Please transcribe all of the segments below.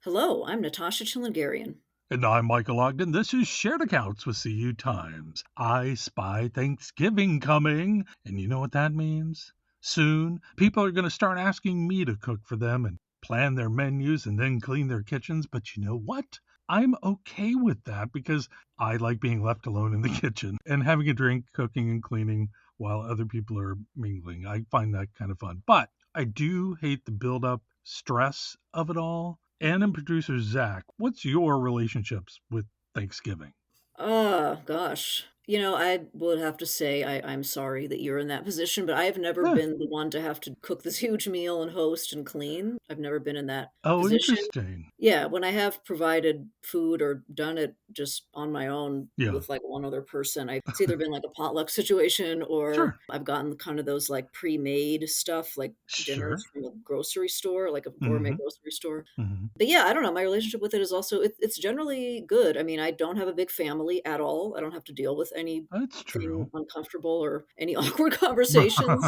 Hello, I'm Natasha Chilingarian. And I'm Michael Ogden. This is Shared Accounts with CU Times. I spy Thanksgiving coming. And you know what that means? Soon, people are going to start asking me to cook for them and plan their menus and then clean their kitchens. But you know what? I'm okay with that because I like being left alone in the kitchen and having a drink, cooking and cleaning while other people are mingling. I find that kind of fun. But I do hate the build-up stress of it all. And producer Zach, what's your relationships with Thanksgiving? Oh, gosh. I would have to say I'm sorry that you're in that position, but I have never Eh. been the one to have to cook this huge meal and host and clean. I've never been in that Oh, position. interesting. Yeah, when I have provided food or done it just on my own Yeah, with, like, one other person, it's either been, like, a potluck situation or sure, I've gotten kind of those, like, pre-made stuff, like dinners sure. from a grocery store, like a gourmet Hmm. grocery store. Hmm. But yeah, I don't know, my relationship with it is also it's generally good. I mean, I don't have a big family at all. I don't have to deal with anything That's true. uncomfortable or any awkward conversations.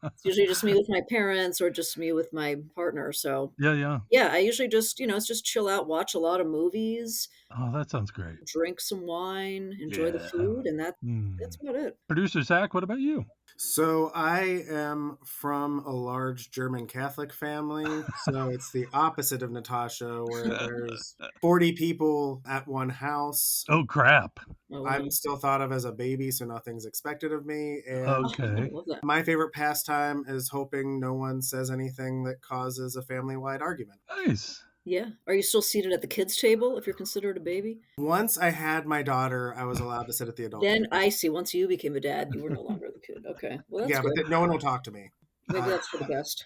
It's usually just me with my parents or just me with my partner, so, Yeah, yeah. yeah, I usually just, it's just chill out, watch a lot of movies, Oh, that sounds great. drink some wine, enjoy the Yeah. food, and that's Mm. about it. Producer Zach, what about you? So I am from a large German Catholic family, so it's the opposite of Natasha, where there's 40 people at one house. Oh, crap. Oh, I'm wow. still thought of as a baby, so nothing's expected of me. And Oh, I Okay. love that. my favorite pastime is hoping no one says anything that causes a family-wide argument. Nice. Yeah. Are you still seated at the kids' table if you're considered a baby? Once I had my daughter, I was allowed to sit at the adult Then table. I see, once you became a dad, you were no longer the kid. Okay. Well, that's Yeah, but good. no one will talk to me. Maybe Uh, that's for the best.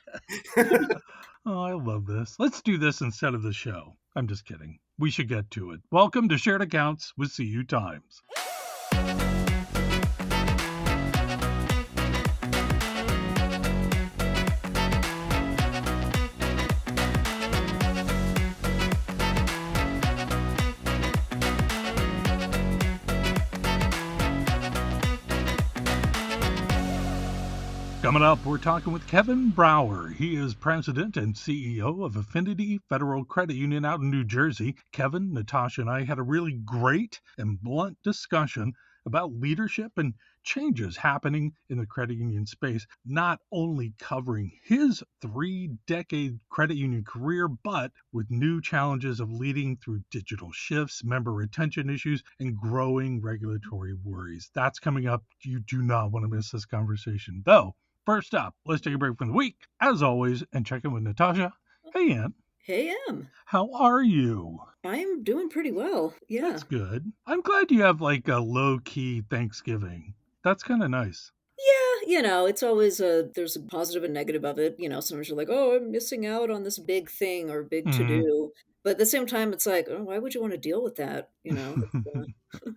Oh, I love this. Let's do this instead of the show. I'm just kidding. We should get to it. Welcome to Shared Accounts with CU Times. Coming up, we're talking with Kevin Brauer. He is president and CEO of Affinity Federal Credit Union out in New Jersey. Kevin, Natasha, and I had a really great and blunt discussion about leadership and changes happening in the credit union space, not only covering his 3-decade credit union career, but with new challenges of leading through digital shifts, member retention issues, and growing regulatory worries. That's coming up. You do not want to miss this conversation, though. First up, let's take a break from the week, as always, and check in with Natasha. Hey, Ann, Hey, Em. how are you? I'm doing pretty well. Yeah. That's good. I'm glad you have like a low key Thanksgiving. That's kind of nice. Yeah, it's always there's a positive and negative of it. Sometimes you're like, oh, I'm missing out on this big thing or big to Mm. do. But at the same time, it's like, oh, why would you want to deal with that?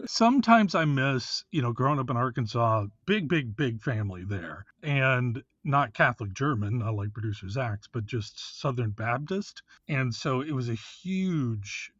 Sometimes I miss, growing up in Arkansas, big, big, big family there. And not Catholic German, not like producer Zach's, but just Southern Baptist. And so it was a huge,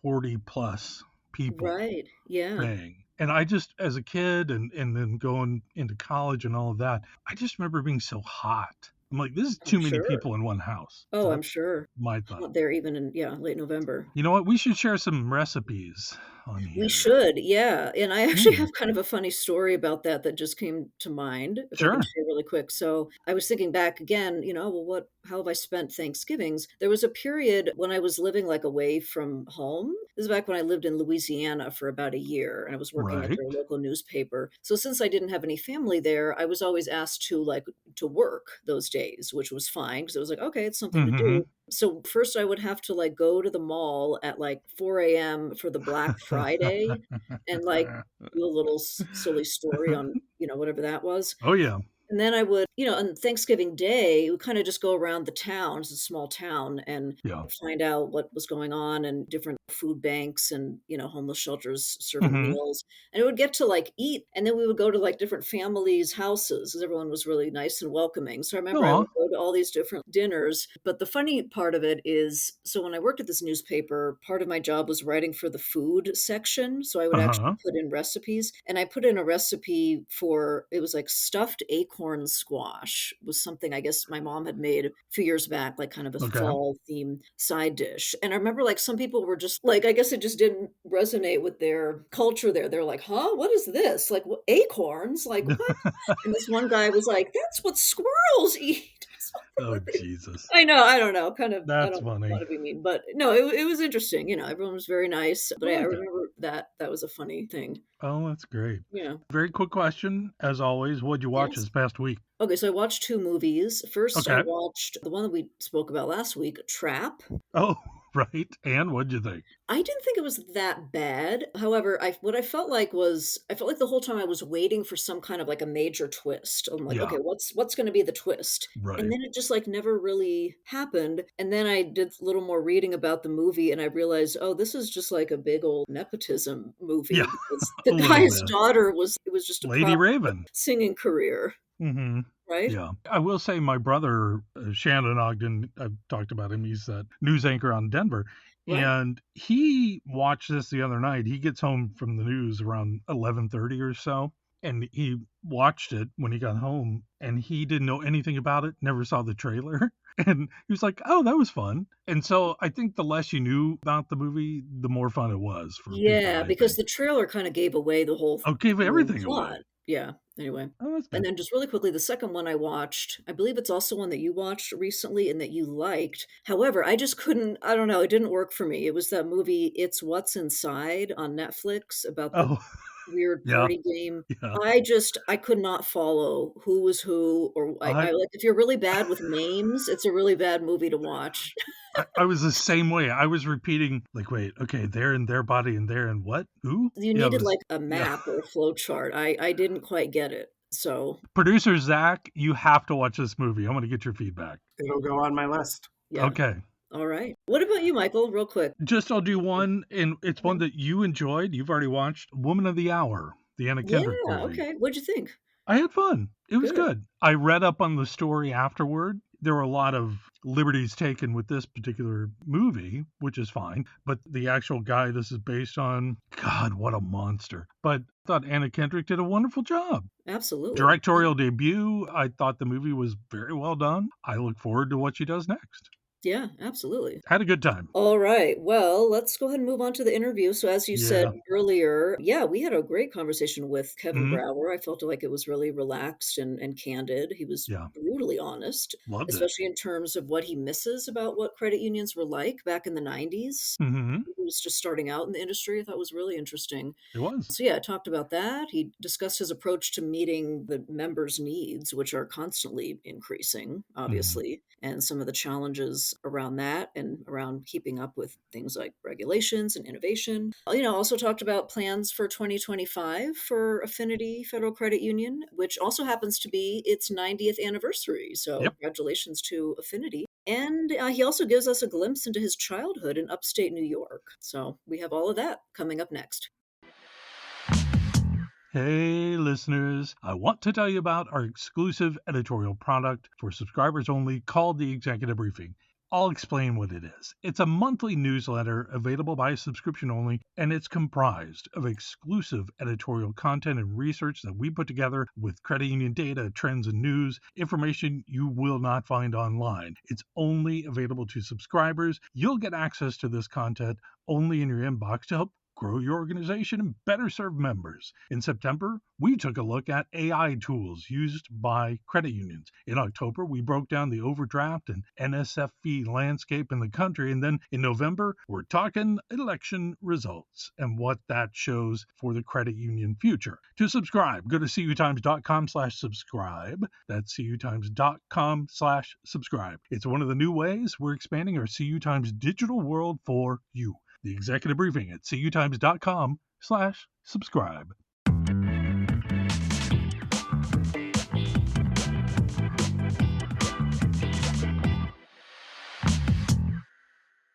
40 plus people Right. Yeah. thing. And I just, as a kid and then going into college and all of that, I just remember being so hot. I'm like, this is I'm too many sure. people in one house. Oh, I'm That's sure. my thought. Hot there even in, yeah, late November. You know what? We should share some recipes on We here. should, yeah, and I actually Mm, have kind of a funny story about that just came to mind, if I can sure. share really quick. So, I was thinking back again, well, how have I spent Thanksgivings? There was a period when I was living, like, away from home. This is back when I lived in Louisiana for about a year, and I was working at their Right. local newspaper. So, since I didn't have any family there, I was always asked to, like, to work those days, which was fine because it was like, "Okay, it's something to Hmm. do." So first I would have to, like, go to the mall at, like, 4 AM for the Black Friday and, like, do a little silly story on, whatever that was. Oh, yeah. And then I would, on Thanksgiving Day, we kinda just go around the town, it's a small town, and Yeah. find out what was going on and different food banks and, homeless shelters serving Hmm. meals. And it would get to, like, eat, and then we would go to, like, different families' houses because everyone was really nice and welcoming. So I remember I Oh, would go to all these different dinners. But the funny part of it is, so when I worked at this newspaper, part of my job was writing for the food section. So I would actually Uh-huh. put in recipes. And I put in a recipe for, it was like stuffed acorn squash, was something I guess my mom had made a few years back, like kind of a Okay. fall theme side dish. And I remember like some people were just like, I guess it just didn't resonate with their culture there. They're like, huh, what is this? Like what, acorns? Like what? And this one guy was like, "That's what squirrels eat." Something Oh, like that. Jesus. I know, I don't know, kind of I That's don't funny. wanna be mean, but no, it was interesting, everyone was very nice, I but I like that. remember that was a funny thing. Oh, that's great. Yeah. Very quick question, as always. What'd you watch Yes. this past week? Okay, so I watched 2 movies. First, I Okay. watched the one that we spoke about last week, Trap. Oh, right. And what'd you think? I didn't think it was that bad. However, I felt like was I felt like the whole time I was waiting for some kind of like a major twist. I'm like, Yeah, okay, what's going to be the twist? And right. then it just like never really happened. And then I did a little more reading about the movie and I realized, oh, this is just like a big old nepotism Yeah, movie because a the little guy's bit. daughter was it was just a Lady prop Raven. singing career, Mhm. right? Yeah. I will say my brother, Shannon Ogden, I've talked about him, he's that news anchor on Denver, Right. and he watched this the other night. He gets home from the news around 11:30 or so, and he watched it when he got home, and he didn't know anything about it, never saw the trailer, and he was like, "Oh, that was fun." And so I think the less you knew about the movie, the more fun it was for people, Yeah, I because think. the trailer kinda gave away the whole Oh, gave main everything plot. away. Yeah, anyway. Oh, that's And good. then just really quickly, the second one I watched, I believe it's also one that you watched recently and that you liked. However, I just couldn't I don't know, it didn't work for me. It was that movie, It's What's Inside on Netflix about the Oh, weird yeah, party game. yeah. I could not follow who was who, or I I like, if you're really bad with names, it's a really bad movie to watch. I was the same way. I was repeating, like, "Wait, okay, they're in their body and they're in what? Who?" You Yeah, it needed, was like, a yeah. map or a flow chart. I didn't quite get it. So, Producer Zach, you have to watch this movie. I wanna get your feedback. It'll go on my list. yeah. Okay. Alright. What about you, Michael? Real quick. Just I'll do one, and it's one Okay. that you enjoyed. You've already watched Woman of the Hour, the Anna Yeah, Kendrick movie. okay. What'd you think? I had fun. It was Good. good. I read up on the story afterward. There were a lot of liberties taken with this particular movie, which is fine. But the actual guy this is based on, God, what a monster. But I thought Anna Kendrick did a wonderful job. Absolutely. Yeah. Directorial debut, I thought the movie was very well done. I look forward to what she does next. Yeah, absolutely. Had a good time. All right. Well, let's go ahead and move on to the interview. So, as you said Yeah. earlier, yeah, we had a great conversation with Kevin Mhm. Brauer. I felt like it was really relaxed and candid. He was Yeah. brutally honest, Loved it. especially in terms of what he misses about what credit unions were like back in the 90s. Mhm. He was just starting out in the industry. I thought was really interesting. It was. So, yeah, I talked about that. He discussed his approach to meeting the members' needs, which are constantly increasing, Mhm. obviously, and some of the challenges around that and around keeping up with things like regulations and innovation. Also talked about plans for 2025 for Affinity Federal Credit Union, which also happens to be its 90th anniversary. So, Yep. congratulations to Affinity. And he also gives us a glimpse into his childhood in upstate New York. So, we have all of that coming up next. Hey, listeners, I want to tell you about our exclusive editorial product for subscribers only called the Executive Briefing. I'll explain what it is. It's a monthly newsletter available by subscription only, and it's comprised of exclusive editorial content and research that we put together with credit union data, trends, and news, information you will not find online. It's only available to subscribers. You'll get access to this content only in your inbox to help grow your organization and better serve members. In September, we took a look at AI tools used by credit unions. In October, we broke down the overdraft and NSF landscape in the country. And then in November, we're talking election results and what that shows for the credit union future. To subscribe, go to cutimes.com/subscribe. That's cutimes.com/subscribe. It's one of the new ways we're expanding our CU Times digital world for you. The executive briefing at cutimes.com/subscribe.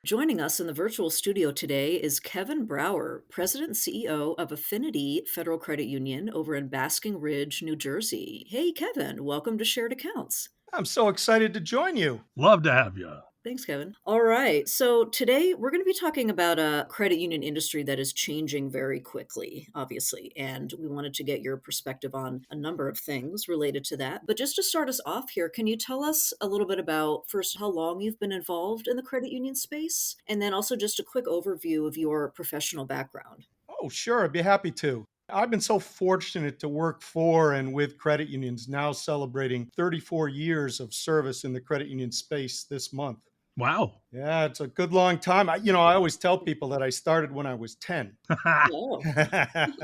Joining us in the virtual studio today is Kevin Brauer, President and CEO of Affinity Federal Credit Union over in Basking Ridge, New Jersey. Hey, Kevin, welcome to Shared Accounts. I'm so excited to join you. Love to have you. Thanks, Kevin. All right. So today we're going to be talking about a credit union industry that is changing very quickly, obviously. And we wanted to get your perspective on a number of things related to that. But just to start us off here, can you tell us a little bit about first how long you've been involved in the credit union space? And then also just a quick overview of your professional background. Oh, sure, I'd be happy to. I've been so fortunate to work for and with credit unions, now celebrating 34 years of service in the credit union space this month. Wow. Yeah, it's a good long time. I always tell people that I started when I was 10. Oh,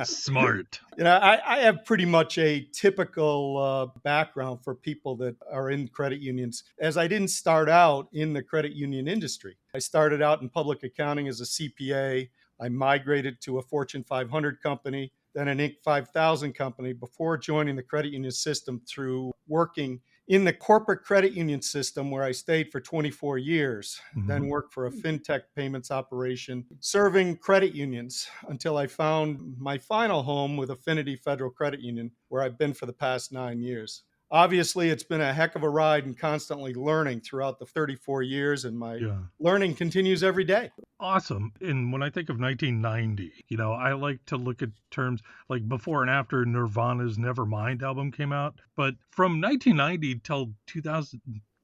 Smart. I have pretty much a typical background for people that are in credit unions, as I didn't start out in the credit union industry. I started out in public accounting as a CPA. I migrated to a Fortune 500 company, then an Inc. 5000 company before joining the credit union system through working in the corporate credit union system where I stayed for 24 years, then Mhm. worked for a fintech payments operation, serving credit unions until I found my final home with Affinity Federal Credit Union, where I've been for the past 9 years. Obviously, it's been a heck of a ride and constantly learning throughout the 34 years, and my Yeah. learning continues every day. Awesome. And when I think of 1990, I like to look at terms like before and after Nirvana's Nevermind album came out. But from 1990 till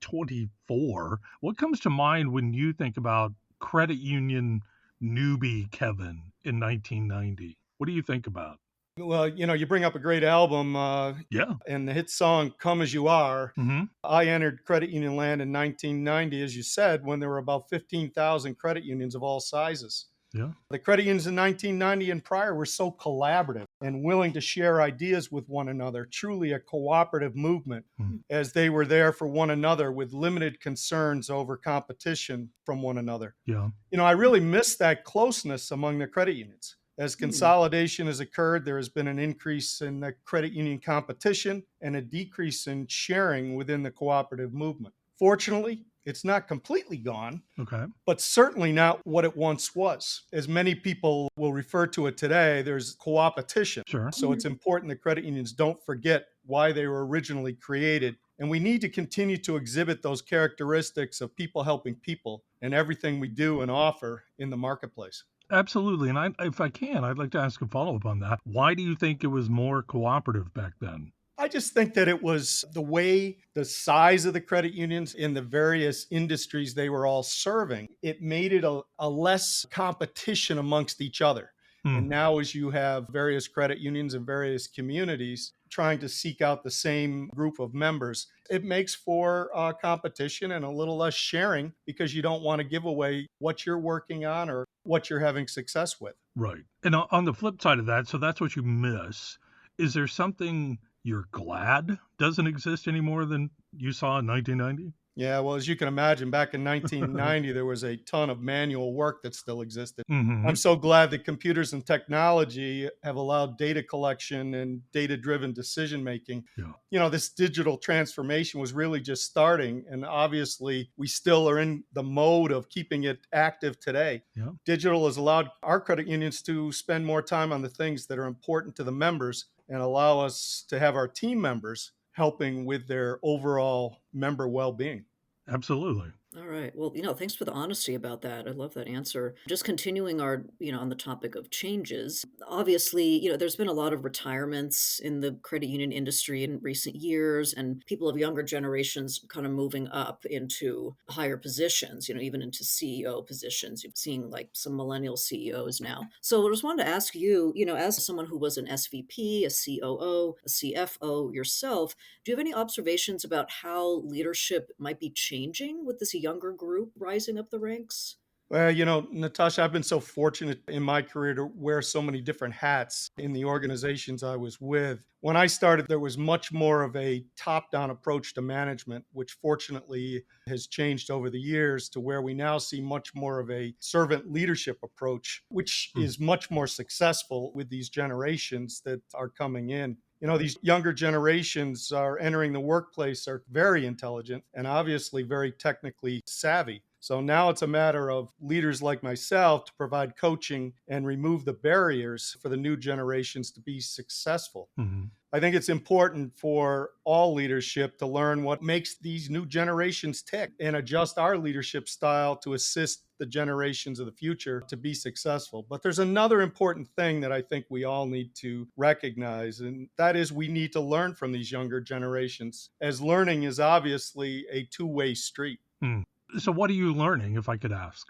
2024, what comes to mind when you think about credit union newbie Kevin in 1990? What do you think about? Well, you bring up a great album Yeah. and the hit song Come As You Are. Hmm. I entered credit union land in 1990, as you said, when there were about 15,000 credit unions of all sizes. Yeah. The credit unions in 1990 and prior were so collaborative and willing to share ideas with one another, truly a cooperative movement, Mm. as they were there for one another with limited concerns over competition from one another. Yeah. I really miss that closeness among the credit unions. As hmm. consolidation has occurred, there has been an increase in the credit union competition and a decrease in sharing within the cooperative movement. Fortunately, it's not completely gone, Okay. but certainly not what it once was. As many people will refer to it today, there's co-opetition. Sure. So it's important that credit unions don't forget why they were originally created. And we need to continue to exhibit those characteristics of people helping people in everything we do and offer in the marketplace. Absolutely. And if I can, I'd like to ask a follow up on that. Why do you think it was more cooperative back then? I just think that it was the way the size of the credit unions in the various industries they were all serving, it made it a less competition amongst each other. And Hmm. now, as you have various credit unions in various communities trying to seek out the same group of members, it makes for competition and a little less sharing because you don't want to give away what you're working on or what you're having success with. Right. And on the flip side of that, so that's what you miss. Is there something you're glad doesn't exist anymore than you saw in 1990? Yeah, well, as you can imagine, back in 1990, there was a ton of manual work that still existed. I'm Hmm. so glad that computers and technology have allowed data collection and data driven decision making. Yeah. This digital transformation was really just starting. And obviously, we still are in the mode of keeping it active today. Yeah. Digital has allowed our credit unions to spend more time on the things that are important to the members and allow us to have our team members helping with their overall member well being. Absolutely. All right. Well, thanks for the honesty about that. I love that answer. Just continuing our, on the topic of changes. Obviously, there's been a lot of retirements in the credit union industry in recent years, and people of younger generations kind of moving up into higher positions, even into CEO positions. You're seeing like some millennial CEOs now. So I just wanted to ask you, as someone who was an SVP, a COO, a CFO yourself, do you have any observations about how leadership might be changing with this younger group rising up the ranks? Well, Natasha, I've been so fortunate in my career to wear so many different hats in the organizations I was with. When I started, there was much more of a top down approach to management, which fortunately has changed over the years to where we now see much more of a servant leadership approach, which Hmm. is much more successful with these generations that are coming in. These younger generations are entering the workplace, are very intelligent and obviously very technically savvy. So now it's a matter of leaders like myself to provide coaching and remove the barriers for the new generations to be successful. Hmm. I think it's important for all leadership to learn what makes these new generations tick and adjust our leadership style to assist the generations of the future to be successful. But there's another important thing that I think we all need to recognize, and that is we need to learn from these younger generations, as learning is obviously a two-way street. Hmm. So, what are you learning, if I could ask?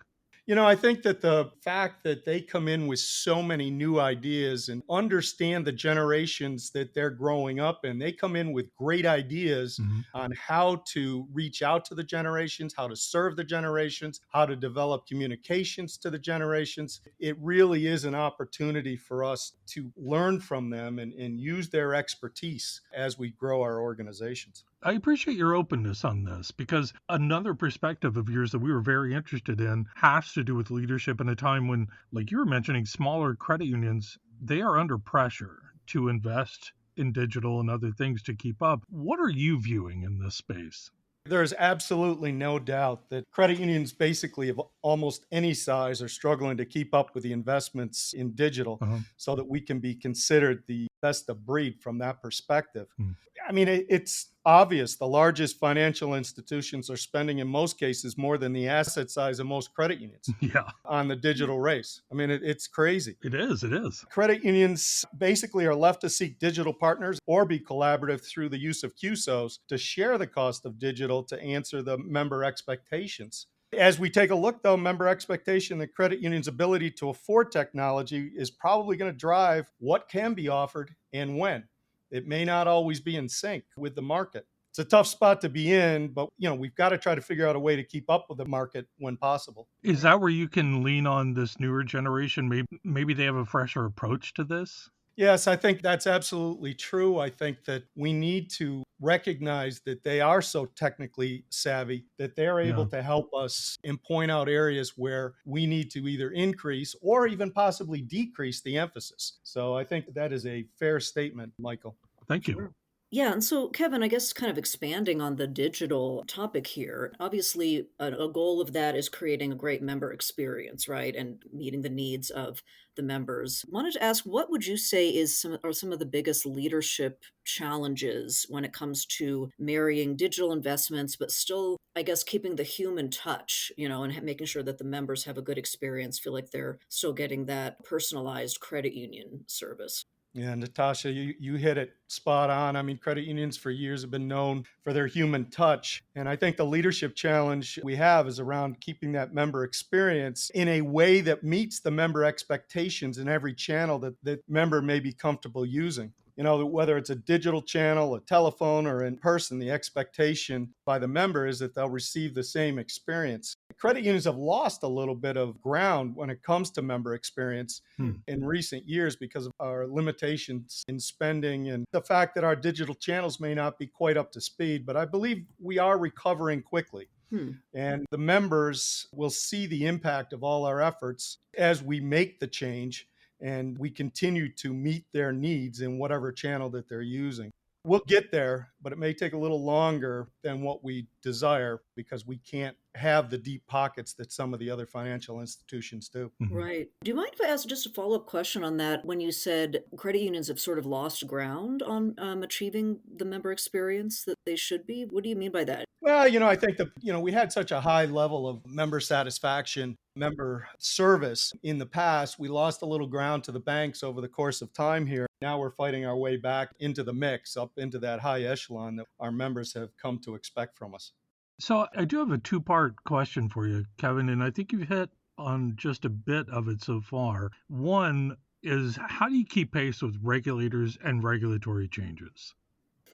I think that the fact that they come in with so many new ideas and understand the generations that they're growing up in, they come in with great ideas Hmm. on how to reach out to the generations, how to serve the generations, how to develop communications to the generations. It really is an opportunity for us to learn from them and use their expertise as we grow our organizations. I appreciate your openness on this because another perspective of yours that we were very interested in has to do with leadership in a time when, like you were mentioning, smaller credit unions, they are under pressure to invest in digital and other things to keep up. What are you viewing in this space? There's absolutely no doubt that credit unions, basically of almost any size, are struggling to keep up with the investments in digital Uh-huh. so that we can be considered the best of breed from that perspective. Hmm. I mean, it's obvious the largest financial institutions are spending, in most cases, more than the asset size of most credit unions Yeah, on the digital race. I mean, it's crazy. it is. It is. Credit unions basically are left to seek digital partners or be collaborative through the use of QSOs to share the cost of digital to answer the member expectations. As we take a look, though, member expectation, the credit union's ability to afford technology is probably going to drive what can be offered and when. It may not always be in sync with the market. It's a tough spot to be in, but we've got to try to figure out a way to keep up with the market when possible. Is that where you can lean on this newer generation? Maybe they have a fresher approach to this? Yes, I think that's absolutely true. I think that we need to recognize that they are so technically savvy that they're able Yeah. to help us and point out areas where we need to either increase or even possibly decrease the emphasis. So I think that is a fair statement, Michael. Thank you. Sure. Yeah, and so Kevin, I guess kind of expanding on the digital topic here, obviously a goal of that is creating a great member experience, right? And meeting the needs of the members. Wanted to ask, what would you say are some of the biggest leadership challenges when it comes to marrying digital investments, but still, I guess, keeping the human touch, and making sure that the members have a good experience, feel like they're still getting that personalized credit union service? Yeah, Natasha, you hit it spot on. I mean, credit unions for years have been known for their human touch. And I think the leadership challenge we have is around keeping that member experience in a way that meets the member expectations in every channel that member may be comfortable using. Whether it's a digital channel, a telephone, or in person, the expectation by the member is that they'll receive the same experience. Credit unions have lost a little bit of ground when it comes to member experience Hmm. in recent years because of our limitations in spending and the fact that our digital channels may not be quite up to speed. But I believe we are recovering quickly. Hmm. And the members will see the impact of all our efforts as we make the change and we continue to meet their needs in whatever channel that they're using. We'll get there, but it may take a little longer than what we desire because we can't have the deep pockets that some of the other financial institutions do. Mhm. Right. Do you mind if I ask just a follow-up question on that? When you said credit unions have sort of lost ground on achieving the member experience that they should be, what do you mean by that? Well, I think that, we had such a high level of member satisfaction, member service in the past. We lost a little ground to the banks over the course of time here. Now we're fighting our way back into the mix, up into that high echelon that our members have come to expect from us. So I do have a two-part question for you, Kevin, and I think you've hit on just a bit of it so far. One is how do you keep pace with regulators and regulatory changes?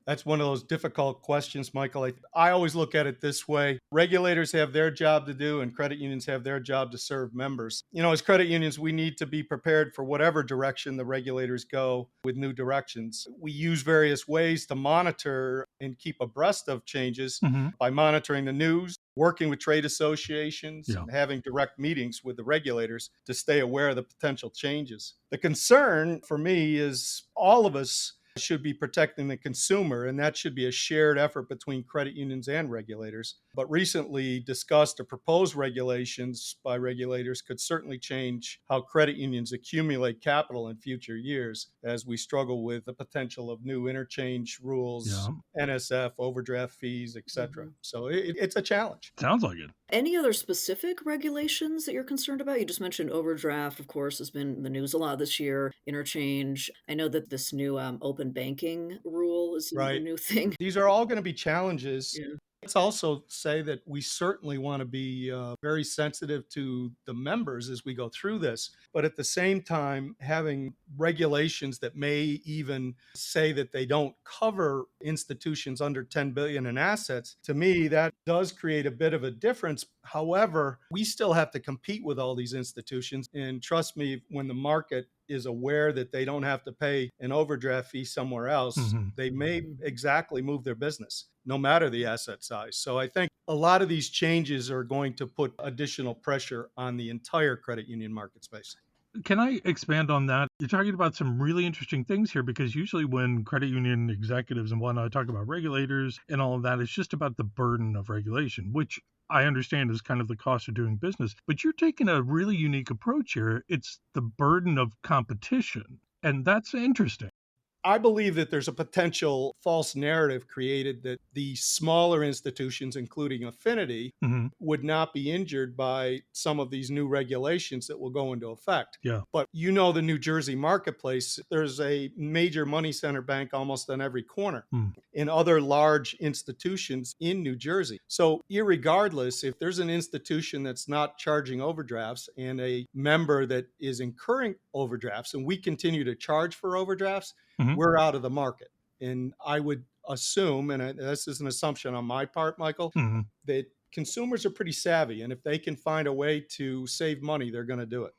That's one of those difficult questions, Michael. I always look at it this way. Regulators have their job to do, and credit unions have their job to serve members. As credit unions, we need to be prepared for whatever direction the regulators go with new directions. We use various ways to monitor and keep abreast of changes Hmm. by monitoring the news, working with trade associations, Yeah. and having direct meetings with the regulators to stay aware of the potential changes. The concern for me is all of us should be protecting the consumer, and that should be a shared effort between credit unions and regulators. but recently discussed or proposed regulations by regulators could certainly change how credit unions accumulate capital in future years as we struggle with the potential of new interchange rules, Yeah, NSF, overdraft fees, etc. So it's a challenge. sounds like it. Any other specific regulations that you're concerned about? You just mentioned overdraft, of course, has been in the news a lot this year, interchange. I know that this new open banking rule is a Right. new thing. These are all going to be challenges. Yeah. Let's also say that we certainly want to be very sensitive to the members as we go through this. But at the same time, having regulations that may even say that they don't cover institutions under 10 billion in assets, to me, that does create a bit of a difference. However, we still have to compete with all these institutions. And trust me, when the market is aware that they don't have to pay an overdraft fee somewhere else, they may exactly move their business, no matter the asset size. So I think a lot of these changes are going to put additional pressure on the entire credit union market space. Can I expand on that? You're talking about some really interesting things here because usually when credit union executives and whatnot talk about regulators and all of that, it's just about the burden of regulation, which I understand is kind of the cost of doing business. But you're taking a really unique approach here. It's the burden of competition. And that's interesting. I believe that there's a potential false narrative created that the smaller institutions, including Affinity, would not be injured by some of these new regulations that will go into effect. Yeah. But you know the New Jersey marketplace, there's a major money center bank almost on every corner in other large institutions in New Jersey. So irregardless, if there's an institution that's not charging overdrafts and a member that is incurring overdrafts and we continue to charge for overdrafts, we're out of the market. And I would assume, and this is an assumption on my part, Michael, that consumers are pretty savvy. And if they can find a way to save money, they're going to do it.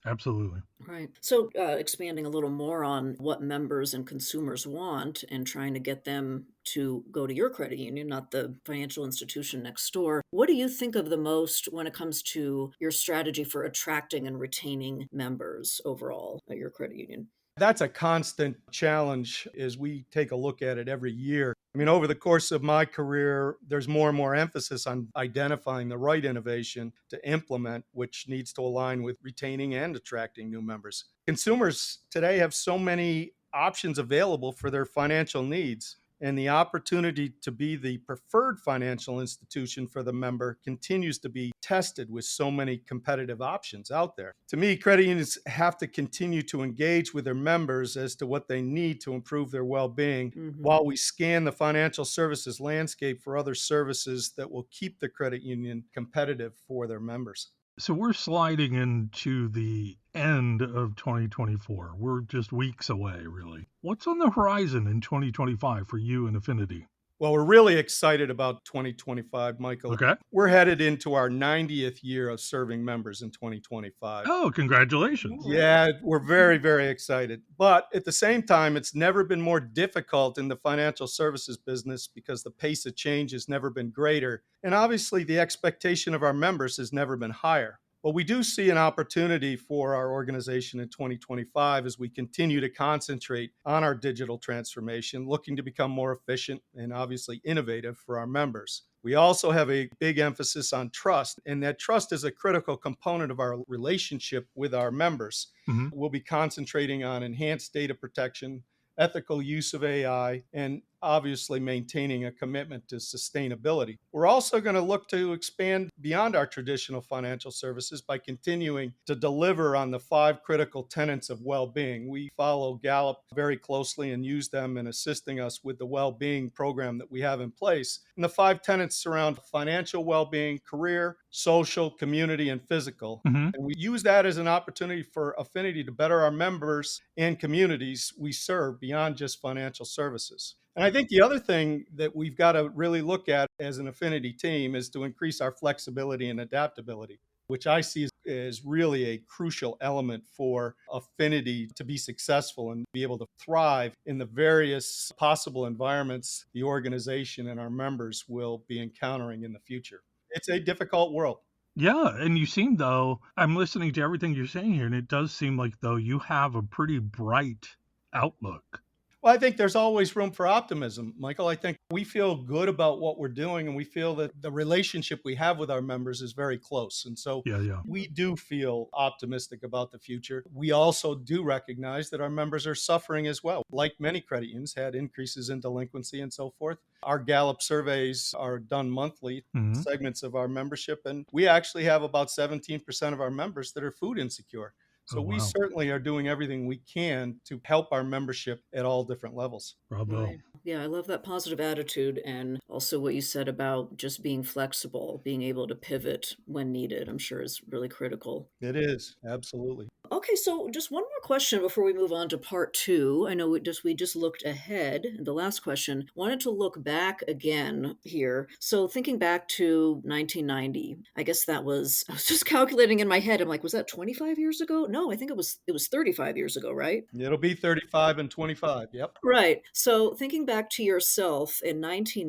Absolutely. Right. So, expanding a little more on what members and consumers want and trying to get them to go to your credit union, not the financial institution next door. What do you think of the most when it comes to your strategy for attracting and retaining members overall at your credit union? That's a constant challenge as we take a look at it every year. I mean, over the course of my career, there's more and more emphasis on identifying the right innovation to implement, which needs to align with retaining and attracting new members. Consumers today have so many options available for their financial needs, and the opportunity to be the preferred financial institution for the member continues to be tested with so many competitive options out there. To me, credit unions have to continue to engage with their members as to what they need to improve their well-being while we scan the financial services landscape for other services that will keep the credit union competitive for their members. So we're sliding into the end of 2024. We're just weeks away, really. What's on the horizon in 2025 for you and Affinity? Well, we're really excited about 2025, Michael. Okay. We're headed into our 90th year of serving members in 2025. Oh, congratulations. Yeah, we're very, very excited. But at the same time, it's never been more difficult in the financial services business because the pace of change has never been greater. And obviously, the expectation of our members has never been higher. But we do see an opportunity for our organization in 2025 as we continue to concentrate on our digital transformation, looking to become more efficient and obviously innovative for our members. We also have a big emphasis on trust, and that trust is a critical component of our relationship with our members. We'll be concentrating on enhanced data protection, ethical use of AI, and obviously maintaining a commitment to sustainability. We're also going to look to expand beyond our traditional financial services by continuing to deliver on the 5 critical tenets of well-being. We follow Gallup very closely and use them in assisting us with the well-being program that we have in place. And the 5 tenets surround financial well-being, career, social, community, and physical. And we use that as an opportunity for Affinity to better our members and communities we serve beyond just financial services. And I think the other thing that we've got to really look at as an Affinity team is to increase our flexibility and adaptability, which I see as really a crucial element for Affinity to be successful and be able to thrive in the various possible environments the organization and our members will be encountering in the future. It's a difficult world. Yeah, and you seem, though, I'm listening to everything you're saying here, and it does seem like, though, you have a pretty bright outlook. Well, I think there's always room for optimism, Michael. I think we feel good about what we're doing, and we feel that the relationship we have with our members is very close. And so Yeah, yeah. we do feel optimistic about the future. We also do recognize that our members are suffering as well. Like many credit unions, had increases in delinquency and so forth. Our Gallup surveys are done monthly, Hmm. segments of our membership, and we actually have about 17% of our members that are food insecure. So Oh, we wow. certainly are doing everything we can to help our membership at all different levels. Bravo. Right. Yeah, I love that positive attitude and also what you said about just being flexible, being able to pivot when needed, I'm sure is really critical. It is, absolutely. Okay, so just one more question before we move on to part two. I know we just looked ahead. The last question, wanted to look back again here. So thinking back to 1990, I guess that was I was just calculating in my head. I'm like, was that 25 years ago? No, I think it was 35 years ago, right? It'll be 35 and 25. Yep. Right. So thinking back to yourself in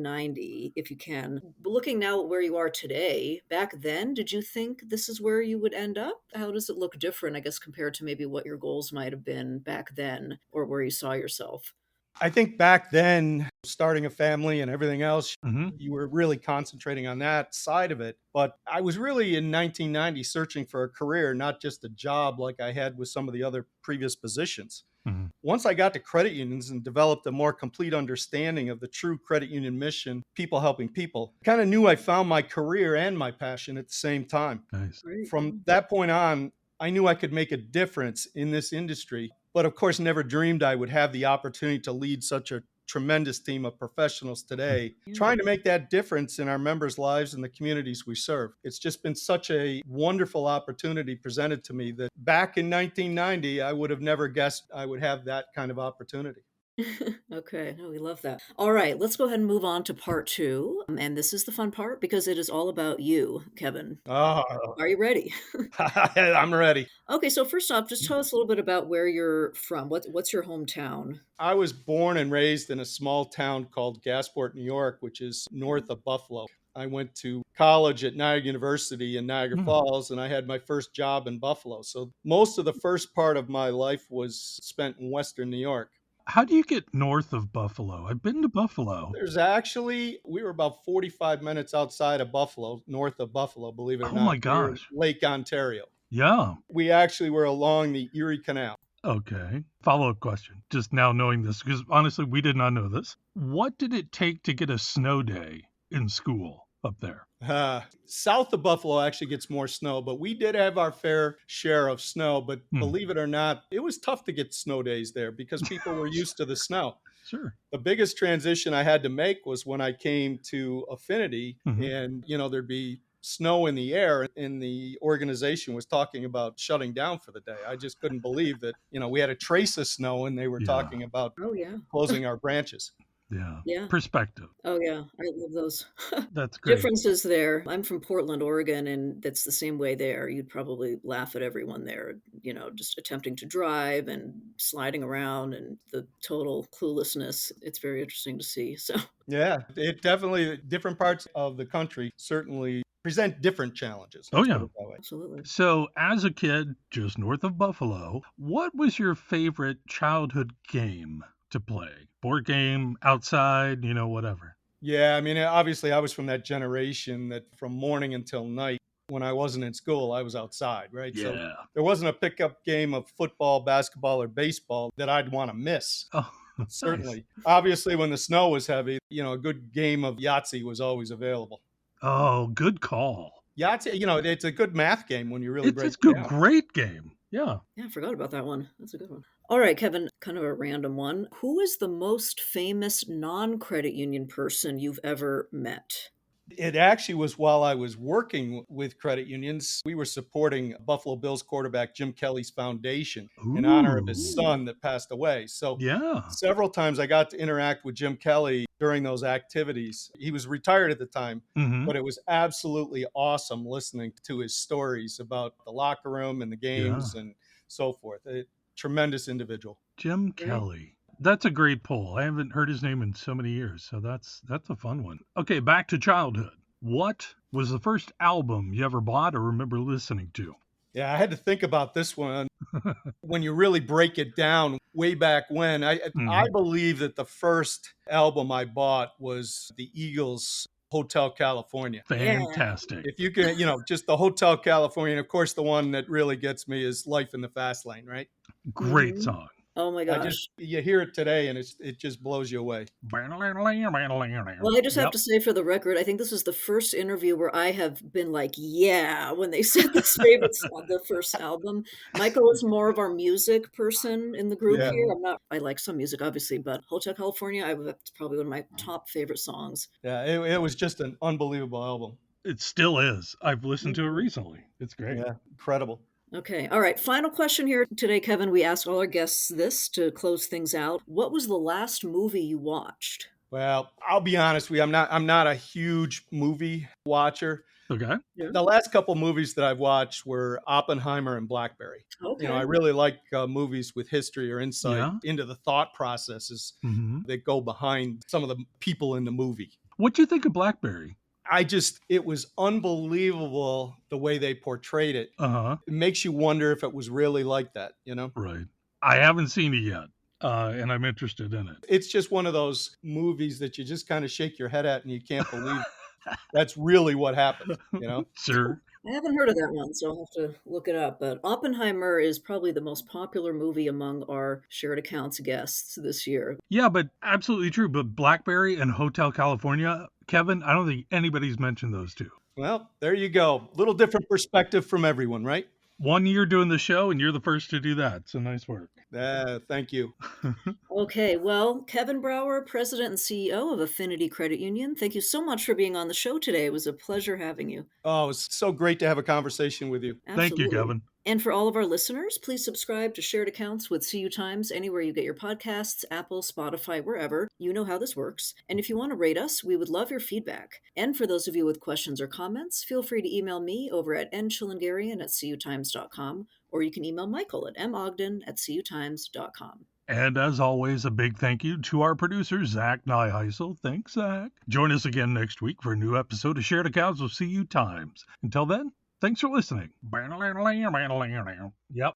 1990, if you can, looking now at where you are today, back then, did you think this is where you would end up? How does it look different, I guess, compared to maybe what your goals might have been back then or where you saw yourself? I think back then, starting a family and everything else, Hmm. you were really concentrating on that side of it. But I was really in 1990 searching for a career, not just a job like I had with some of the other previous positions. Hmm. Once I got to credit unions and developed a more complete understanding of the true credit union mission, people helping people, I kind of knew I found my career and my passion at the same time. Nice. Great. From that point on, I knew I could make a difference in this industry, but of course, never dreamed I would have the opportunity to lead such a tremendous team of professionals today, Yeah. trying to make that difference in our members' lives and the communities we serve. It's just been such a wonderful opportunity presented to me that back in 1990, I would have never guessed I would have that kind of opportunity. Okay, no, we love that. All right, let's go ahead and move on to part two. And this is the fun part because it is all about you, Kevin. Oh, Are you ready? I'm ready. Okay, so first off, just tell us a little bit about where you're from. What's your hometown? I was born and raised in a small town called Gasport, New York, which is north of Buffalo. I went to college at Niagara University in Niagara Hmm. Falls, and I had my first job in Buffalo. So most of the first part of my life was spent in Western New York. How do you get north of Buffalo? I've been to Buffalo. We were about 45 minutes outside of Buffalo, north of Buffalo, believe it or Oh my not. We were in gosh. Lake Ontario. Yeah. We actually were along the Erie Canal. Okay. Follow-up question. Just now knowing this, because honestly, we did not know this. What did it take to get a snow day in school up there? South of Buffalo actually gets more snow, but we did have our fair share of snow. But Hmm. believe it or not, it was tough to get snow days there because people were used to the snow. Sure. The biggest transition I had to make was when I came to Affinity, Hmm. and there'd be snow in the air, and the organization was talking about shutting down for the day. I just couldn't believe that we had a trace of snow, and they were Yeah. talking about Oh, yeah. closing our branches. Yeah. Yeah. Perspective. Oh, yeah. I love those. That's great. Differences there. I'm from Portland, Oregon, and that's the same way there. You'd probably laugh at everyone there, just attempting to drive and sliding around and the total cluelessness. It's very interesting to see. So, Yeah, it definitely different parts of the country certainly present different challenges. Oh, Let's put yeah. it that way. absolutely. So, as a kid, just north of Buffalo, what was your favorite childhood game to play? Board game, outside, whatever. Yeah, I mean, obviously, I was from that generation that from morning until night, when I wasn't in school, I was outside, right? So Yeah. there wasn't a pickup game of football, basketball, or baseball that I'd want to miss. Oh, nice. Certainly. Obviously, when the snow was heavy, a good game of Yahtzee was always available. Oh, good call. Yahtzee, it's a good math game when you really It's break a it good, down. great game. Yeah. Yeah, I forgot about that one. That's a good one. All right, Kevin, kind of a random one. Who is the most famous non credit union person you've ever met? It actually was while I was working with credit unions. We were supporting Buffalo Bills quarterback Jim Kelly's foundation in honor of his Ooh. son that passed away. So Yeah. several times I got to interact with Jim Kelly during those activities. He was retired at the time, Hmm. but it was absolutely awesome listening to his stories about the locker room and the Yeah. games and so forth. A tremendous individual. Jim Great. Kelly. That's a great poll. I haven't heard his name in so many years, so that's a fun one. Okay, back to childhood. What was the first album you ever bought or remember listening to? Yeah, I had to think about this one. When you really break it down, way back when, I believe that the first album I bought was the Eagles' Hotel California. Yeah. Fantastic. If you can, just the Hotel California. And of course, the one that really gets me is Life in the Fast Lane, right? Great Mhm. song. Oh my gosh. You hear it today and it just blows you away. Well, I just have Yep. to say for the record, I think this is the first interview where I have been like, "Yeah," when they said this favorite song, the first album. Michael is more of our music person in the group Yeah. here. I like some music, obviously, but Hotel California, it's probably one of my top favorite songs. Yeah. It was just an unbelievable album. It still is. I've listened to it Mhm. recently. It's great. Yeah. Incredible. Okay. All right. Final question here today, Kevin. We ask all our guests this to close things out. What was the last movie you watched? Well, I'll be honest with you. I'm not a huge movie watcher. Okay. Yeah. The last couple movies that I've watched were Oppenheimer and Blackberry. Okay. I really like movies with history or insight Yeah. into the thought processes hmm that go behind some of the people in the movie. What do you think of Blackberry? It was unbelievable the way they portrayed it. Uh-huh. It makes you wonder if it was really like that, Right. I haven't seen it yet, and I'm interested in it. It's just one of those movies that you just kind of shake your head at and you can't believe that's really what happened. Sure. I haven't heard of that one, so I'll have to look it up. But Oppenheimer is probably the most popular movie among our shared accounts guests this year. Yeah, but absolutely true. But Blackberry and Hotel California, Kevin, I don't think anybody's mentioned those two. Well, there you go. Little different perspective from everyone, right? 1 year doing the show, and you're the first to do that. So nice work. Thank you. Okay, well, Kevin Brauer, President and CEO of Affinity Credit Union, thank you so much for being on the show today. It was a pleasure having you. Oh, it's so great to have a conversation with you. Thank you, Absolutely. Kevin. And for all of our listeners, please subscribe to Shared Accounts with CU Times anywhere you get your podcasts, Apple, Spotify, wherever. You know how this works. And if you want to rate us, we would love your feedback. And for those of you with questions or comments, feel free to email me over at nchillingarian@cutimes.com, or you can email Michael at mogden@cutimes.com. And as always, a big thank you to our producer, Zach Nyheisel. Thanks, Zach. Join us again next week for a new episode of Shared Accounts with CU Times. Until then, thanks for listening. Yep.